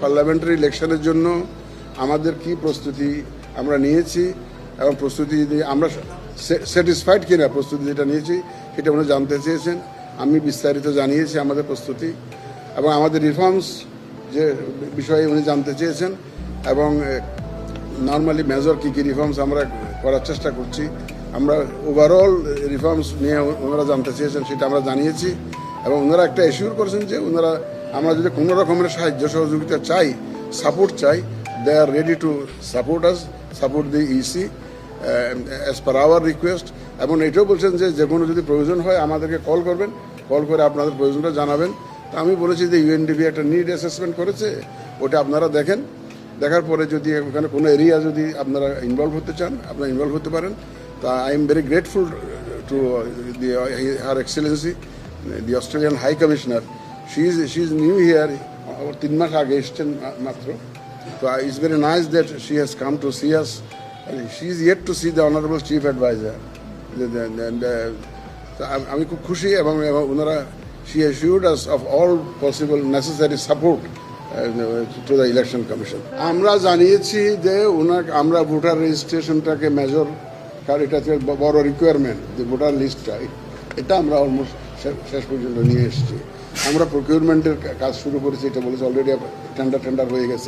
Parliamentary ইলেকশনের জন্য আমাদের কি প্রস্তুতি আমরা নিয়েছি এবং প্রস্তুতি আমরা স্যাটিসফাইড কিনা প্রস্তুতি যেটা নিয়েছি সেটা উনি জানতে চেয়েছেন। আমি বিস্তারিত জানিয়েছি আমাদের প্রস্তুতি এবং আমাদের রিফর্মস যে বিষয়ে উনি জানতে চেয়েছেন এবং নর্মালি মেজর কী কী রিফর্মস আমরা করার চেষ্টা করছি। আমরা ওভারঅল রিফর্মস নিয়ে ওনারা জানতে চেয়েছেন সেটা আমরা জানিয়েছি এবং ওনারা একটা এশিওর করেছেন যে ওনারা আমরা যদি কোনো রকমের সাহায্য সহযোগিতা চাই, সাপোর্ট চাই, they are ready to support us, support the EC as per our request. এবং এটাও বলছেন যে কোনো যদি প্রয়োজন হয় আমাদেরকে কল করবেন, কল করে আপনাদের প্রয়োজনটা জানাবেন। তা আমি বলেছি যে ইউএনডিপি একটা নিড অ্যাসেসমেন্ট করেছে, ওটা আপনারা দেখেন, দেখার পরে যদি ওখানে কোনো এরিয়া যদি আপনারা ইনভলভ হতে চান আপনারা ইনভলভ হতে পারেন। তা I am very grateful to the her excellency the Australian high commissioner. She is new here, 3 মাস আগে এসছেন মাত্র। তো it's very nice that she has come to see us. She is yet to see the honourable chief adviser. আমি খুব খুশি এবং ওনারা she assured us of all possible necessary support to the election commission. আমরা জানিয়েছি যে আমরা voter রেজিস্ট্রেশনটাকে major, কারণ এটা বড় রিকোয়ারমেন্ট, যে ভোটার লিস্টটা এটা আমরা অলমোস্ট শেষ পর্যন্ত নিয়ে এসেছি। আমরা প্রকিউরমেন্টের কাজ শুরু করেছি, এটা বলেছি অলরেডি টেন্ডার হয়ে গেছে।